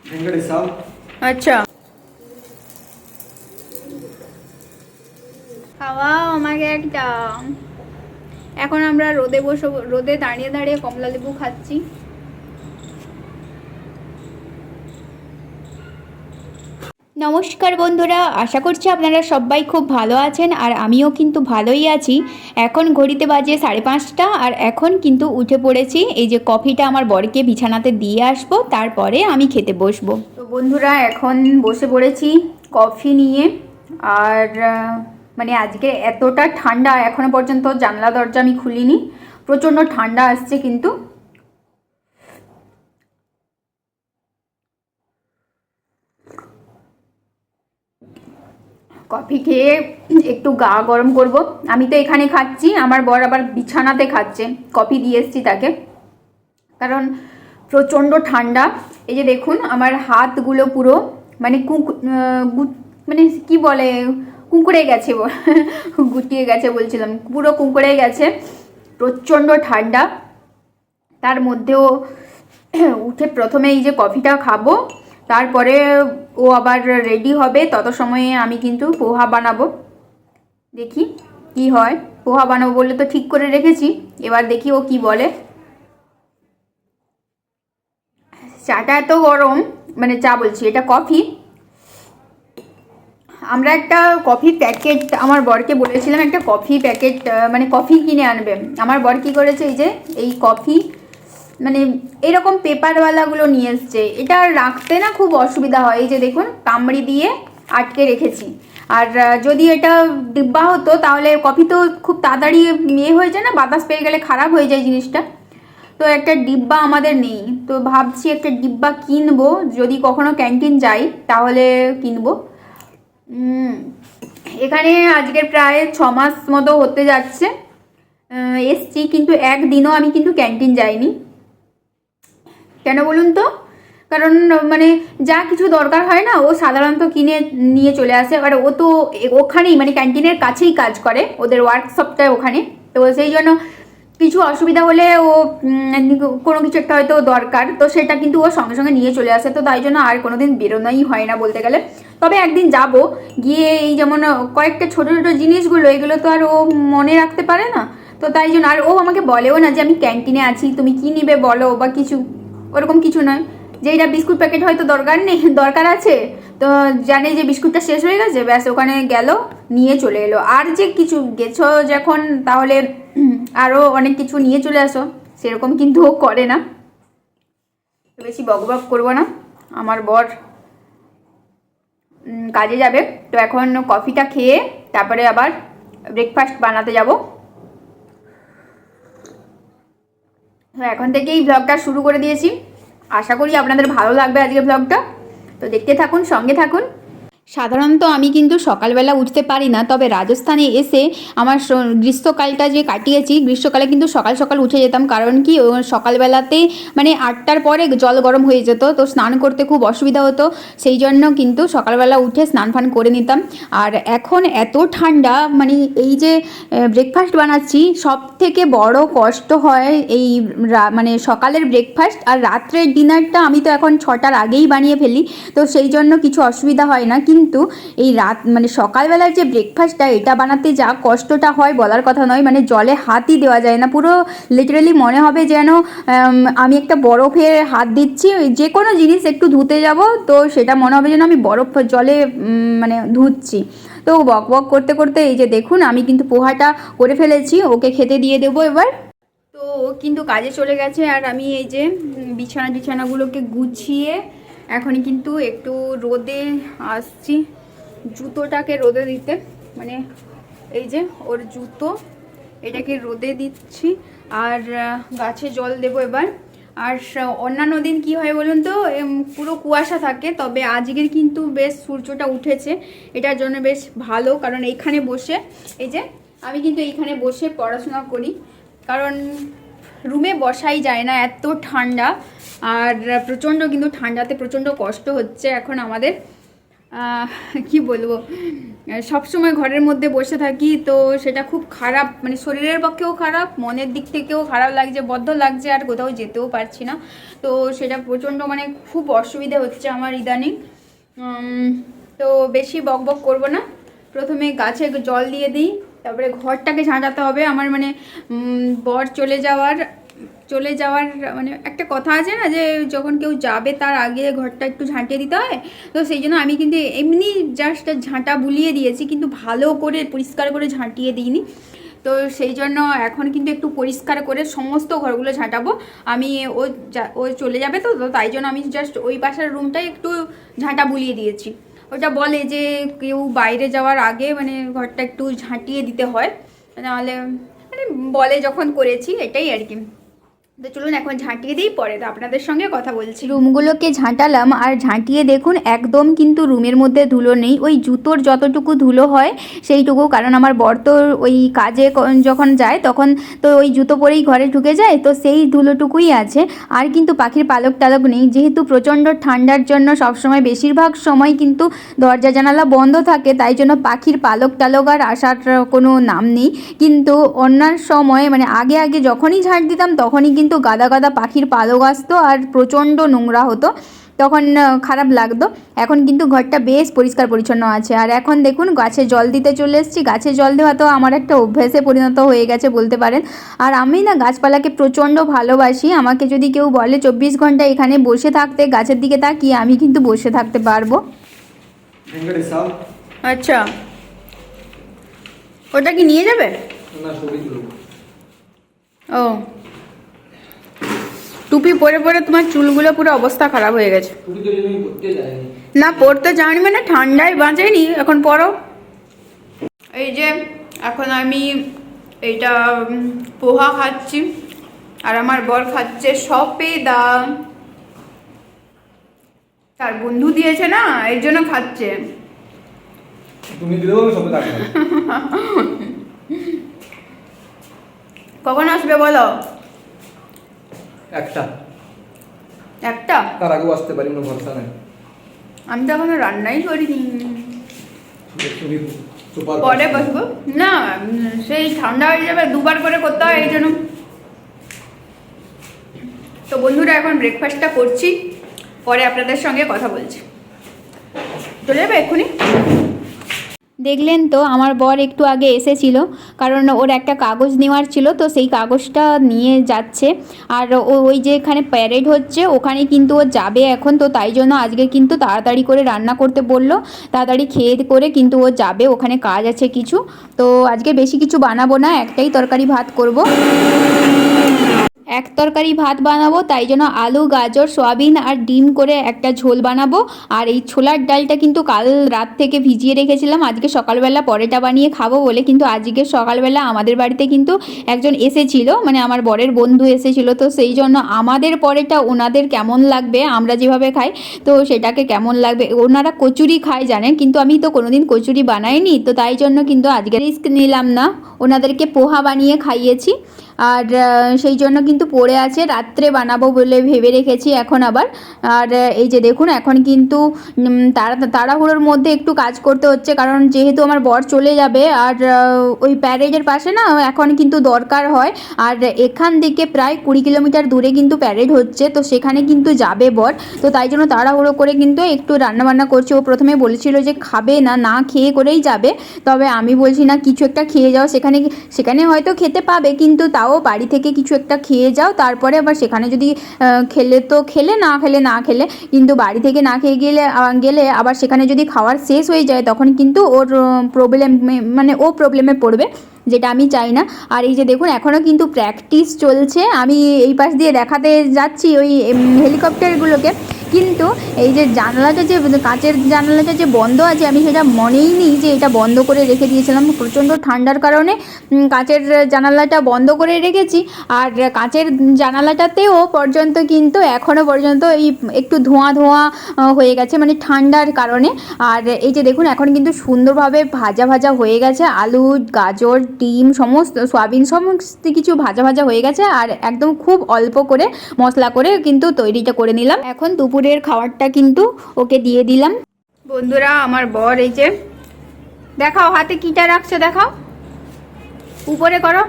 আচ্ছা, খাওয়াও আমাকে একটা। এখন আমরা রোদে বসে রোদে দাঁড়িয়ে দাঁড়িয়ে কমলা লেবু খাচ্ছি। নমস্কার বন্ধুরা, আশা করছি আপনারা সবাই খুব ভালো আছেন আর আমিও কিন্তু ভালোই আছি। এখন ঘড়িতে বাজে 5:30 আর এখন কিন্তু উঠে পড়েছি। এই যে কফিটা আমার বরকে বিছানাতে দিয়ে আসবো, তারপরে আমি খেতে বসবো। তো বন্ধুরা এখন বসে পড়েছি কফি নিয়ে। আর মানে আজকে এতটা ঠান্ডা, এখনো পর্যন্ত জানলা দরজা আমি খুলিনি, প্রচণ্ড ঠান্ডা আসছে কিন্তু। কফি খেয়ে একটু গা গরম করব। আমি তো এখানে খাচ্ছি, আমার বর আবার বিছানাতে খাচ্ছে, কফি দিয়ে এসছি তাকে, কারণ প্রচণ্ড ঠান্ডা। এই যে দেখুন আমার হাতগুলো পুরো মানে মানে কি বলে কুঁকড়ে গেছে গুটিয়ে গেছে বলছিলাম, পুরো কুঁকড়ে গেছে, প্রচণ্ড ঠান্ডা। তার মধ্যেও উঠে প্রথমে এই যে কফিটা খাবো, তারপরে ও আবার রেডি হবে, তত সময়ে আমি কিন্তু পোহা বানাবো। দেখি কি হয়। পোহা বানাবো বলে তো ঠিক করে রেখেছি, এবার দেখি ও কি বলে। চাটা এত গরম, মানে চা বলছি, এটা কফি। আমরা একটা কফি প্যাকেট, আমার বরকে বলেছিলাম একটা কফি প্যাকেট মানে কফি কিনে আনবে। আমার বর কী করেছে, এই যে এই কফি মানে এরকম পেপারওয়ালাগুলো নিয়ে এসছে। এটা রাখতে না খুব অসুবিধা হয়। এই যে দেখুন কামড়ি দিয়ে আটকে রেখেছি। আর যদি এটা ডিব্বা হতো তাহলে কফি তো খুব তাড়াতাড়ি হয়ে যায় না, বাতাস পেয়ে গেলে খারাপ হয়ে যায় জিনিসটা। তো একটা ডিব্বা আমাদের নেই, তো ভাবছি একটা ডিব্বা কিনবো, যদি কখনো ক্যান্টিন যাই তাহলে কিনবো। এখানে আজকের প্রায় 6 মাস মতো হতে যাচ্ছে এসছি, কিন্তু একদিনও আমি কিন্তু ক্যান্টিন যাইনি। কেন বলুন তো? কারণ মানে যা কিছু দরকার হয় না, ও সাধারণত কিনে নিয়ে চলে আসে। আর ও তো ওখানেই মানে ক্যান্টিনের কাছেই কাজ করে, ওদের ওয়ার্কশপটা ওখানে। তো সেই জন্য কিছু অসুবিধা হলে ও কোনো কিছু একটা হয়তো দরকার, তো সেটা কিন্তু ও সঙ্গে সঙ্গে নিয়ে চলে আসে। তো তাই জন্য আর কোনোদিন বেরোনোই হয় না বলতে গেলে। তবে একদিন যাব, গিয়ে এই যেমন কয়েকটা ছোটো ছোটো জিনিসগুলো, এগুলো তো আর ও মনে রাখতে পারে না। তো তাই জন্য আর ও আমাকে বলেও না যে আমি ক্যান্টিনে আছি, তুমি কি নিবে বলো বা কিছু, ওরকম কিছু নয়। যে এটা বিস্কুট প্যাকেট হয়তো দরকার নেই, দরকার আছে, তো জানে যে বিস্কুটটা শেষ হয়ে গেছে, ব্যাস ওখানে গেল নিয়ে চলে এলো। আর যে কিছু গেছো যখন, তাহলে আরও অনেক কিছু নিয়ে চলে আসো, সেরকম কিন্তু ও করে না। বেশি বকবক করবো না, আমার বর কাজে যাবে। তো এখন কফিটা খেয়ে তারপরে আবার ব্রেকফাস্ট বানাতে যাব। তো এখন থেকেই ব্লগটা শুরু করে দিয়েছি, আশা করি আপনাদের ভালো লাগবে আজকের ব্লগটা। তো দেখতে থাকুন, সঙ্গে থাকুন। সাধারণত আমি কিন্তু সকালবেলা উঠতে পারি না, তবে রাজস্থানে এসে আমার গ্রীষ্মকালটা যে কাটিয়েছি, গ্রীষ্মকালে কিন্তু সকাল সকাল উঠে যেতাম। কারণ কি সকালবেলাতে মানে 8টার পরে জল গরম হয়ে যেত, তো স্নান করতে খুব অসুবিধা হতো। সেই জন্য কিন্তু সকালবেলা উঠে স্নান ফান করে নিতাম। আর এখন এত ঠান্ডা, মানে এই যে ব্রেকফাস্ট বানাচ্ছি, সব থেকে বড় কষ্ট হয় এই মানে সকালের ব্রেকফাস্ট। আর রাত্রের ডিনারটা আমি তো এখন 6টার আগেই বানিয়ে ফেলি, তো সেই জন্য কিছু অসুবিধা হয় না। কিন্তু এই রাত মানে সকালবেলার যে ব্রেকফাস্টটা, এটা বানাতে যা কষ্টটা হয় বলার কথা নয়। মানে জলে হাতই দেওয়া যায় না, পুরো লিটারেলি মনে হবে যেন আমি একটা বরফে হাত দিচ্ছি। যে কোনো জিনিস একটু ধুতে যাব, তো সেটা মনে হবে যেন আমি বরফ জলে মানে ধুচ্ছি। তো বক বক করতে করতে এই যে দেখুন আমি কিন্তু পোহাটা করে ফেলেছি, ওকে খেতে দিয়ে দেবো এবার। তো ও কিন্তু কাজে চলে গেছে, আর আমি এই যে বিছানাগুলোকে গুছিয়ে এখন কিন্তু একটু রোদে আসছি, জুতোটাকে রোদে দিতে। মানে এই যে ওর জুতো, এটাকে রোদে দিচ্ছি। আর গাছে জল দেবো এবার। আর অন্যান্য দিন কি হয় বলুন তো, পুরো কুয়াশা থাকে, তবে আজকের কিন্তু বেশ সূর্যটা উঠেছে, এটার জন্য বেশ ভালো। কারণ এইখানে বসে, এই যে আমি কিন্তু এইখানে বসে পড়াশোনা করি, কারণ রুমে বসাই যায় না, এত ঠান্ডা। আর প্রচণ্ড কিন্তু ঠান্ডাতে প্রচণ্ড কষ্ট হচ্ছে এখন আমাদের। কি বলবো, সবসময় ঘরের মধ্যে বসে থাকি তো সেটা খুব খারাপ, মানে শরীরের পক্ষেও খারাপ, মনের দিক থেকেও খারাপ লাগছে, বদ্ধ লাগছে, আর কোথাও যেতেও পারছি না। তো সেটা প্রচণ্ড মানে খুব অসুবিধা হচ্ছে আমার ইদানিং। তো বেশি বক বক করবো না, প্রথমে গাছে জল দিয়ে দিই, তারপরে ঘরটাকে ঝাঁটাতে হবে। আমার মানে বর চলে যাওয়ার মানে একটা কথা আছে না, যে যখন কেউ যাবে তার আগে ঘরটা একটু ঝাঁটিয়ে দিতে হয়। তো সেই জন্য আমি কিন্তু এমনি জাস্ট ঝাঁটা বুলিয়ে দিয়েছি, কিন্তু ভালো করে পরিষ্কার করে ঝাঁটিয়ে দিইনি। তো সেই জন্য এখন কিন্তু একটু পরিষ্কার করে সমস্ত ঘরগুলো ঝাঁটাবো। আমি ও চলে যাবে, তো তাই জন্য আমি জাস্ট ওই পাশের রুমটাই একটু ঝাঁটা বুলিয়ে দিয়েছি। ওটা বলে যে কেউ বাইরে যাওয়ার আগে মানে ঘরটা একটু ঝাঁটিয়ে দিতে হয়, নাহলে মানে বলে যখন করেছি, এটাই আর কি। তো চলুন এখন ঝাঁটিয়ে দিই, পরে তো আপনাদের সঙ্গে কথা বলছি। রুমগুলোকে ঝাঁটালাম, আর ঝাঁটিয়ে দেখুন একদম কিন্তু রুমের মধ্যে ধুলো নেই, ওই জুতোর যতটুকু ধুলো হয় সেইটুকু, কারণ আমার বর তো ওই কাজে যখন যায় তখন তো ওই জুতো পরেই ঘরে ঢুকে যায়, তো সেই ধুলোটুকুই আছে। আর কিন্তু পাখির পালক টালক নেই, যেহেতু প্রচণ্ড ঠান্ডার জন্য সবসময় বেশিরভাগ সময় কিন্তু দরজা জানালা বন্ধ থাকে, তাই জন্য পাখির পালক টালক আর আসার কোনো নাম নেই। কিন্তু অন্যান্য সময় মানে আগে যখনই ঝাঁট দিতাম তখনই কিন্তু গাদা গাদা পাখির পালক আসতো, আর প্রচণ্ড নোংরা হতো, তখন খারাপ লাগতো। এখন কিন্তু ঘরটা বেশ পরিষ্কার পরিচ্ছন্ন আছে। আর এখন দেখুন গাছে জল দিতে চলে এসেছি। গাছে জল দেওয়া তো আমার একটা অভ্যাসে পরিণত হয়ে গেছে বলতে পারেন। আর আমি না গাছপালাকে প্রচণ্ড ভালোবাসি। আমাকে যদি কেউ বলে 24 ঘন্টা এখানে বসে থাকতে গাছের দিকে তাকিয়ে, আমি কিন্তু বসে থাকতে পারবো। আচ্ছা, ওটা কি নিয়ে যাবে? ও, টুপি পরে পরে তোমার চুলগুলো পুরো অবস্থা খারাপ হয়ে গেছে। না পরতে যাওনি মানে ঠান্ডায় বাঁচেনি, এখন পরো। এই যে এখন আমি এইটা পোহা খাচ্ছি, আর আমার বর খাচ্ছে সফেদা, তার বন্ধু দিয়েছে না এর জন্য খাচ্ছে। তুমি দিলেও আমি সফেদা খাই। কখন আসবে বলো? একটা তার আগেও আসতে পারি, কোনো ভরসা নেই। আমি তো এখনো রান্নাই করিনি, পরে বসবো না, সেই ঠান্ডা হয়ে যাবে, দুবার করে করতে হয় এই জন্য। তো বন্ধুরা এখন ব্রেকফাস্টটা করছি, পরে আপনাদের সঙ্গে কথা বলছি। চলে যাবে এক্ষুনি। দেখলেন তো আমার বর একটু আগে এসেছিল, কারণ ওর একটা কাগজ নেওয়ার ছিল, তো সেই কাগজটা নিয়ে যাচ্ছে। আর ওই যে এখানে প্যারেড হচ্ছে ওখানে কিন্তু ও যাবে এখন, তো তাই জন্য আজকে কিন্তু তাড়াতাড়ি করে রান্না করতে বললো, তাড়াতাড়ি খেয়ে করে কিন্তু ও যাবে, ওখানে কাজ আছে কিছু। তো আজকে বেশি কিছু বানাবো না, একটাই তরকারি ভাত করব। এক তরকারি ভাত বানাবো, তাই জন্য আলু গাজর সয়াবিন আর ডিম করে একটা ঝোল বানাবো। আর এই ছোলার ডালটা কিন্তু কাল রাত থেকে ভিজিয়ে রেখেছিলাম, আজকে সকালবেলা পরেটা বানিয়ে খাবো বলে। কিন্তু আজকে সকালবেলা আমাদের বাড়িতে কিন্তু একজন এসেছিল, মানে আমার বরের বন্ধু এসেছিল, তো সেই জন্য আমাদের পরেটা ওনাদের কেমন লাগবে, আমরা যেভাবে খাই তো সেটাকে কেমন লাগবে। ওনারা কচুরি খায় জানেন, কিন্তু আমি তো কোনোদিন কচুরি বানাইনি, তো তাই জন্য কিন্তু আজকে রিস্ক নিলাম না, ওনাদেরকে পোহা বানিয়ে খাইয়েছি। আর সেই জন্য কিন্তু পড়ে আছে, রাত্রে বানাবো বলে ভেবে রেখেছি এখন আবার। আর এই যে দেখুন এখন কিন্তু তাড়াহুড়োর মধ্যে একটু কাজ করতে হচ্ছে, কারণ যেহেতু আমার বর চলে যাবে, আর ওই প্যারেডের পাশে না এখন কিন্তু দরকার হয়। আর এখান থেকে প্রায় 20 কিলোমিটার দূরে কিন্তু প্যারেড হচ্ছে, তো সেখানে কিন্তু যাবে বর, তো তাই জন্য তাড়াহুড়ো করে কিন্তু একটু রান্নাবান্না করছে। ও প্রথমে বলেছিল যে খাবে না, না খেয়ে করেই যাবে, তবে আমি বলছি না, কিছু একটা খেয়ে যাও, সেখানে হয়তো খেতে পাবে, কিন্তু তাও বাড়ি থেকে কিছু একটা খেয়ে যাও, তারপরে আবার সেখানে যদি খেলে তো খেলে, না খেলে না খেলে, কিন্তু বাড়ি থেকে না খেয়ে গেলে আবার সেখানে যদি খাওয়ার শেষ হয়ে যায় তখন কিন্তু ওর মানে ও প্রবলেমে পড়বে, যেটা আমি চাই না। আর এই যে দেখুন এখনও কিন্তু প্র্যাকটিস চলছে, আমি এই পাশ দিয়ে দেখাতে যাচ্ছি ওই হেলিকপ্টারগুলোকে, কিন্তু এই যে জানালাটা, যে কাঁচের জানালাটা যে বন্ধ আছে, আমি সেটা মনেই নিই যে এটা বন্ধ করে রেখে দিয়েছিলাম। প্রচণ্ড ঠান্ডার কারণে কাঁচের জানালাটা বন্ধ করে রেখেছি, আর কাঁচের জানালাটাতেও পর্যন্ত কিন্তু এখনও পর্যন্ত এই একটু ধোঁয়া হয়ে গেছে, মানে ঠান্ডার কারণে। আর এই যে দেখুন এখন কিন্তু সুন্দরভাবে ভাজা হয়ে গেছে, আলু গাজর ডিম সমস্ত সয়াবিন সমস্ত কিছু ভাজা হয়ে গেছে, আর একদম খুব অল্প করে মশলা করে কিন্তু তৈরিটা করে নিলাম। এখন দুপুরের খাবারটা কিন্তু ওকে দিয়ে দিলাম। বন্ধুরা, আমার বর এই যে, দেখাও হাতে কিটা রাখছে, দেখাও, উপরে করো,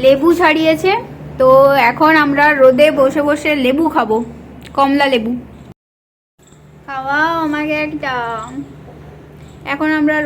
লেবু ছাড়িয়েছে। তো এখন আমরা রোদে বসে বসে লেবু খাবো, কমলা লেবু খাওয়াও আমাকে একটা। এখন আমরা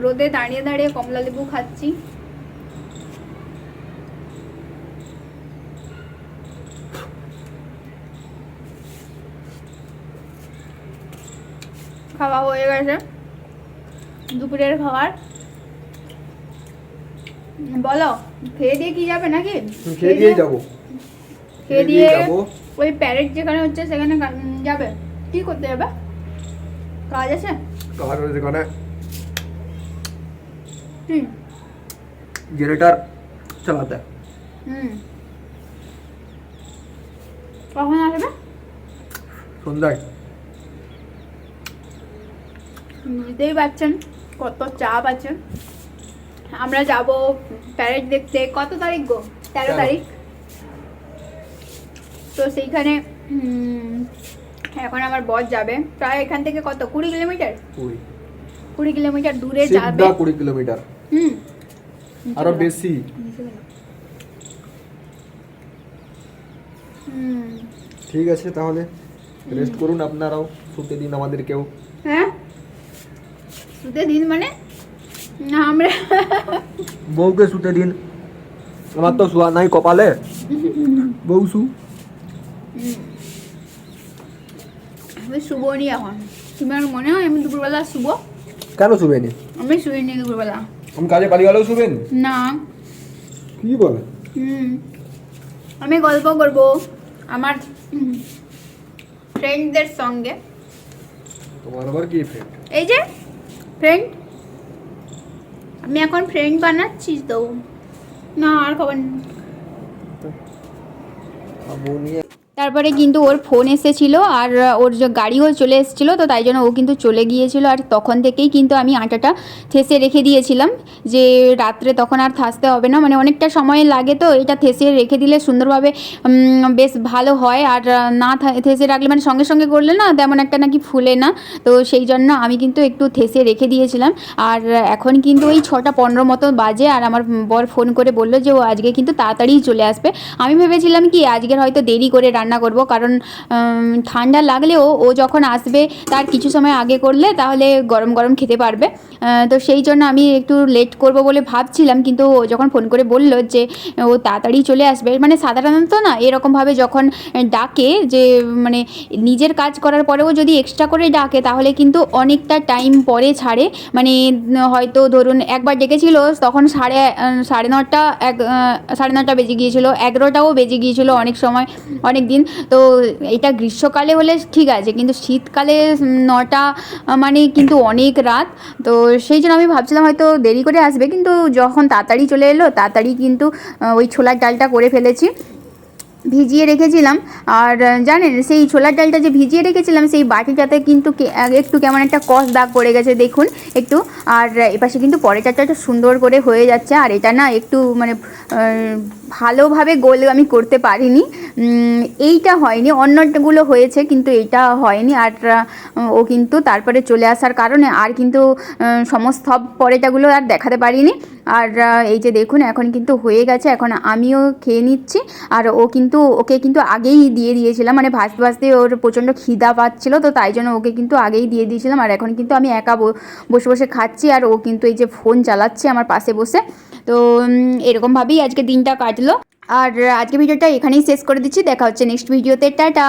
রোদে দাঁড়িয়ে দাঁড়িয়ে কমলা লেবু খাচ্ছি। খাওয়া হয়ে গেছে, দুপুরের খাবার। বলো, খেয়ে দিয়ে কি যাবে নাকি? খেয়ে দিয়ে যাবো। খেয়ে দিয়ে ওই প্যারেড যেখানে হচ্ছে সেখানে যাবে। কি করতে যাবে? কাজ আছে? কাজ আছে যেখানে হুম जनरेटर चलाता है। কখন আসবে? সন্ধ্যায়। বুঝতেই পারছেন কত চাপ আছে। আমরা যাব প্যারেড দেখতে। কত তারিখ গো? 13 তারিখ। তো সেইখানে এখন আমার বস যাবে প্রায় এখান থেকে কত 20 কিলোমিটার, 20 কিলোমিটার দূরে যাবে। 20 কিলোমিটার আরো বেশি। ঠিক আছে, তাহলে রেস্ট করুন আপনারাও, শুতে দিন আমাদেরকেও। হ্যাঁ, শুতে দিন মানে না, আমরা বউকে শুতে দিন। আমার তো শোয়া নাই কপালে, বউ শু। আমি শুবো নি এখন। তোমার মনে হয় আমি দুপুরবেলা শুবো? কেন শুবেনি? আমি শুইনি দুপুরবেলা। আমি কাজে বাড়ি গেলেও শুবেন না। কি বলে? আমি গল্প করব আমার ফ্রেন্ডদের সঙ্গে। তোমার আবার কি ফ্রেন্ড? এই যে ফ্রেন্ড, আমি এখন ফ্রেন্ড বানাচ্ছি তো। না, আর খবর নেই। তারপরে কিন্তু ওর ফোন এসেছিলো আর ওর যে গাড়িও চলে এসেছিলো, তো তাই জন্য ও কিন্তু চলে গিয়েছিলো। আর তখন থেকেই কিন্তু আমি আটাটা থেসে রেখে দিয়েছিলাম যে রাত্রে তখন আর থাসতে হবে না, মানে অনেকটা সময় লাগে, তো এটা থেসে রেখে দিলে সুন্দরভাবে বেশ ভালো হয়। আর না থেসে রাখলে মানে সঙ্গে সঙ্গে করলে না তেমন একটা নাকি ফুলে না, তো সেই জন্য আমি কিন্তু একটু থেসে রেখে দিয়েছিলাম। আর এখন কিন্তু ওই 6:15 মতো বাজে, আর আমার বর ফোন করে বললো যে ও আজকে কিন্তু তাড়াতাড়ি চলে আসবে। আমি ভেবেছিলাম কি আজকের হয়তো দেরি করে রান্না করব, কারণ ঠান্ডা লাগলেও ও যখন আসবে তার কিছু সময় আগে করলে তাহলে গরম গরম খেতে পারবে। তো সেই জন্য আমি একটু লেট করব বলে ভাবছিলাম, কিন্তু ও যখন ফোন করে বলল যে ও তাড়াতাড়ি চলে আসবে, মানে সাধারণত না এরকমভাবে যখন ডাকে যে মানে নিজের কাজ করার পরেও যদি এক্সট্রা করে ডাকে তাহলে কিন্তু অনেকটা টাইম পরে ছাড়ে। মানে হয়তো ধরুন একবার ডেকেছিল তখন 9:30 9:30 বেজে গিয়েছিলো, 11টাও বেজে গিয়েছিলো অনেক সময়, অনেক দিন। তো এটা গ্রীষ্মকালে হলে ঠিক আছে, কিন্তু শীতকালে 9টা মানে কিন্তু অনেক রাত। তো সেই জন্য আমি ভাবছিলাম হয়তো দেরি করে আসবে, কিন্তু যখন তাড়াতাড়ি চলে এলো তাড়াতাড়ি কিন্তু ওই ছোলার ডালটা করে ফেলেছি। ভিজিয়ে রেখেছিলাম, আর জানেন সেই ছোলার ডালটা যে ভিজিয়ে রেখেছিলাম সেই বাটিটাতে কিন্তু একটু কেমন একটা কষ দাগ পড়ে গেছে দেখুন একটু। আর এপাশে কিন্তু পরেরটা একটু সুন্দর করে হয়ে যাচ্ছে, আর এটা না একটু মানে ভালোভাবে গোল আমি করতে পারিনি। এইটা হয়নি, অন্যগুলো হয়েছে কিন্তু এইটা হয়নি। আর ও কিন্তু তারপরে চলে আসার কারণে আর কিন্তু সমস্ত সব পরেটাগুলো আর দেখাতে পারিনি। আর এই যে দেখুন এখন কিন্তু হয়ে গেছে, এখন আমিও খেয়ে নিচ্ছি। আর ওকে কিন্তু আগেই দিয়ে দিয়েছিলাম, মানে ভাজতে ভাজতে ওর প্রচণ্ড খিদা পাচ্ছিলো, তো তাই জন্য ওকে কিন্তু আগেই দিয়ে দিয়েছিলাম। আর এখন কিন্তু আমি একা বসে বসে খাচ্ছি, আর ও কিন্তু এই যে ফোন চালাচ্ছে আমার পাশে বসে। তো এরকমভাবেই আজকে দিনটা কাটলো। আর আজকে ভিডিওটা এখানেই শেষ করে দিচ্ছি, দেখা হচ্ছে নেক্সট ভিডিওতে, টাটা।